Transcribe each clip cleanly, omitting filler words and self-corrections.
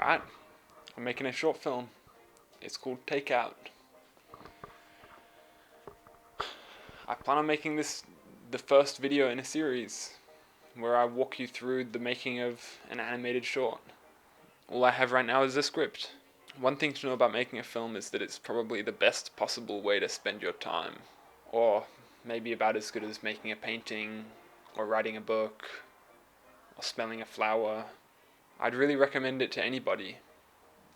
Alright, I'm making a short film. It's called Takeout. I plan on making this the first video in a series where I walk you through the making of an animated short. All I have right now is a script. One thing to know about making a film is that it's probably the best possible way to spend your time. Or maybe about as good as making a painting, or writing a book, or smelling a flower. I'd really recommend it to anybody.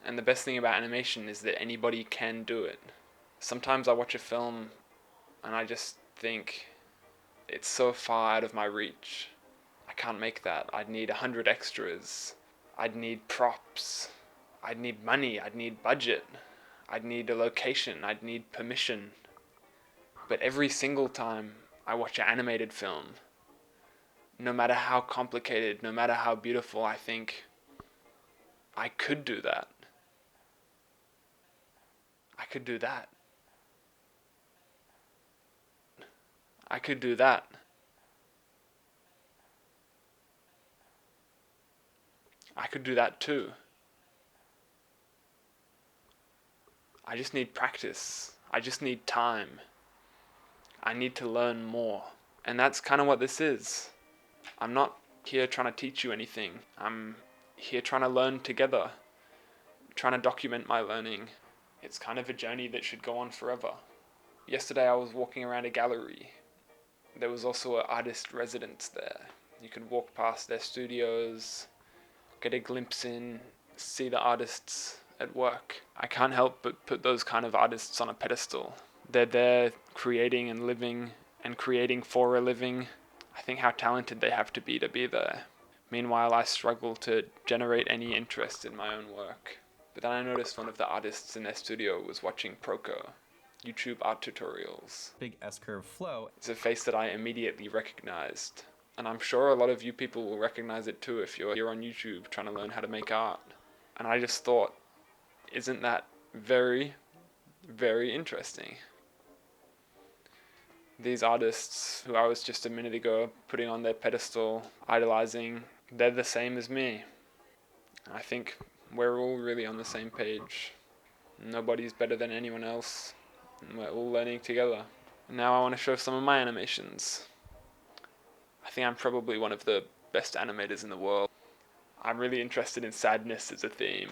And the best thing about animation is that anybody can do it. Sometimes I watch a film and I just think it's so far out of my reach. I can't make that. I'd need 100 extras. I'd need props. I'd need money. I'd need budget. I'd need a location. I'd need permission. But every single time I watch an animated film, no matter how complicated, no matter how beautiful, I think I could do that. I could do that. I could do that. I could do that too. I just need practice. I just need time. I need to learn more. And that's kind of what this is. I'm not here trying to teach you anything. I'm here trying to learn together. Trying to document my learning. It's kind of a journey that should go on forever. Yesterday I was walking around a gallery. There was also an artist residence there. You could walk past their studios, get a glimpse in, see the artists at work. I can't help but put those kind of artists on a pedestal. They're there creating and living and creating for a living. I think how talented they have to be there. Meanwhile, I struggle to generate any interest in my own work. But then I noticed one of the artists in their studio was watching Proco, YouTube art tutorials. Big S-curve flow. It's a face that I immediately recognized. And I'm sure a lot of you people will recognize it too if you're on YouTube trying to learn how to make art. And I just thought, isn't that very, very interesting? These artists who I was just a minute ago putting on their pedestal, idolizing, they're the same as me. I think we're all really on the same page. Nobody's better than anyone else. And we're all learning together. And now I want to show some of my animations. I think I'm probably one of the best animators in the world. I'm really interested in sadness as a theme.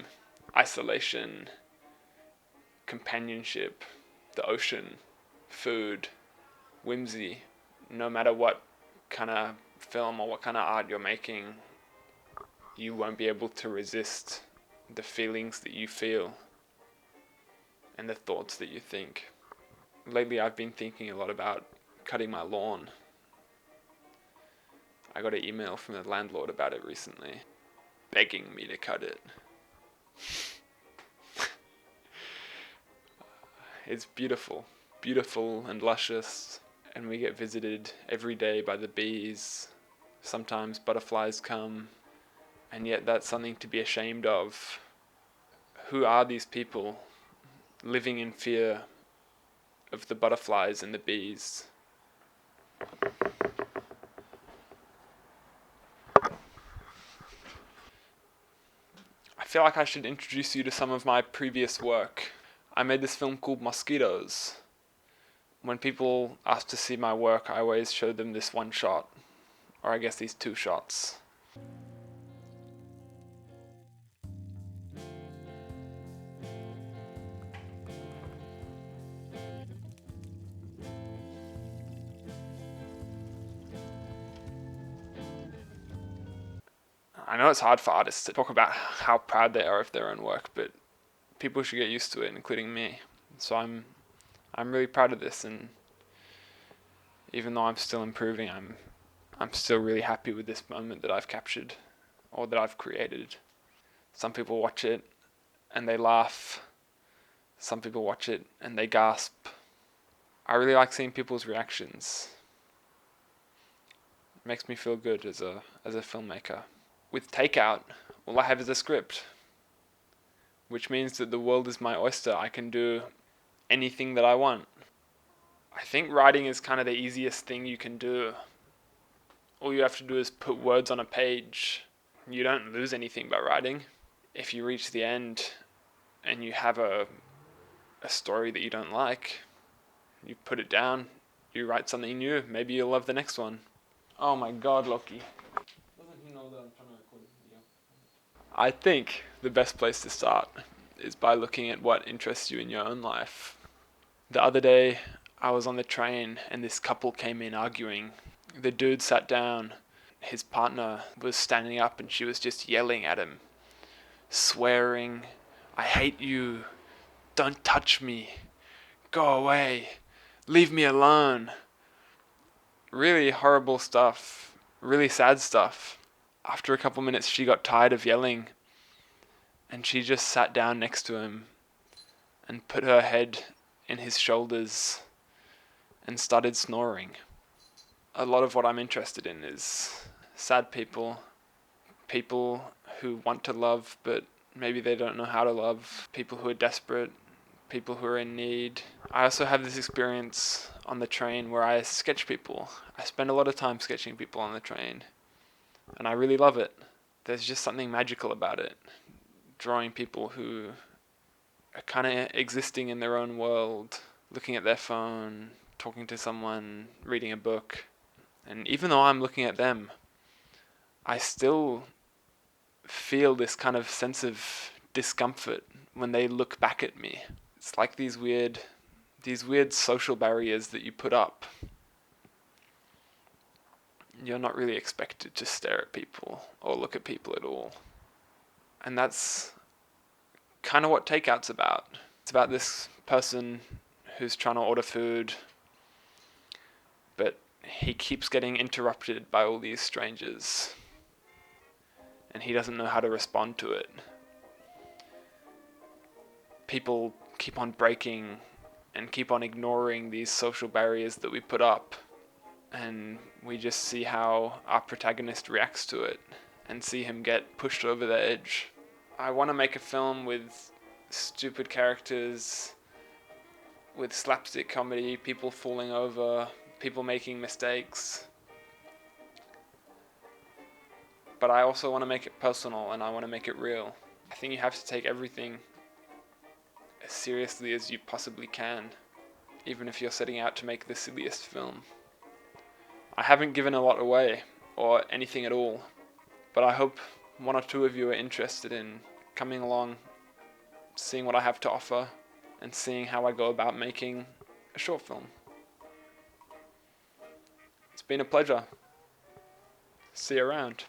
Isolation. Companionship. The ocean. Food. Whimsy. No matter what kind of film or what kind of art you're making, you won't be able to resist the feelings that you feel and the thoughts that you think. Lately I've been thinking a lot about cutting my lawn. I got an email from the landlord about it recently, begging me to cut it. It's beautiful, beautiful and luscious, and we get visited every day by the bees. Sometimes butterflies come, and yet that's something to be ashamed of. Who are these people living in fear of the butterflies and the bees? I feel like I should introduce you to some of my previous work. I made this film called Mosquitoes. When people ask to see my work, I always show them this one shot, or I guess these two shots. I know it's hard for artists to talk about how proud they are of their own work, but people should get used to it, including me. So I'm really proud of this, and even though I'm still improving, I'm still really happy with this moment that I've captured or that I've created. Some people watch it and they laugh. Some people watch it and they gasp. I really like seeing people's reactions. It makes me feel good as a filmmaker. With Takeout, all I have is a script, which means that the world is my oyster. I can do anything that I want. I think writing is kind of the easiest thing you can do. All you have to do is put words on a page. You don't lose anything by writing. if you reach the end and you have a story that you don't like, you put it down, you write something new, maybe you'll love the next one. Oh my god, Loki. Doesn't he know that I'm trying to record this video? I think the best place to start is by looking at what interests you in your own life. The other day, I was on the train and this couple came in arguing. The dude sat down, his partner was standing up and she was just yelling at him, swearing, "I hate you, don't touch me, go away, leave me alone." Really horrible stuff, really sad stuff. After a couple minutes, she got tired of yelling and she just sat down next to him and put her head in his shoulders and started snoring. A lot of what I'm interested in is sad people, people who want to love but maybe they don't know how to love, people who are desperate, people who are in need. I also have this experience on the train where I sketch people. I spend a lot of time sketching people on the train, and I really love it. There's just something magical about it. Drawing people who are kind of existing in their own world, looking at their phone, talking to someone, reading a book. And even though I'm looking at them, I still feel this kind of sense of discomfort when they look back at me. It's like these weird social barriers that you put up. You're not really expected to stare at people or look at people at all. And that's kind of what Takeout's about. It's about this person who's trying to order food, but he keeps getting interrupted by all these strangers, and he doesn't know how to respond to it. People keep on breaking and keep on ignoring these social barriers that we put up, and we just see how our protagonist reacts to it and see him get pushed over the edge. I want to make a film with stupid characters, with slapstick comedy, people falling over, people making mistakes. But I also want to make it personal and I want to make it real. I think you have to take everything as seriously as you possibly can, even if you're setting out to make the silliest film. I haven't given a lot away, or anything at all, but I hope one or two of you are interested in coming along, seeing what I have to offer, and seeing how I go about making a short film. It's been a pleasure. See you around.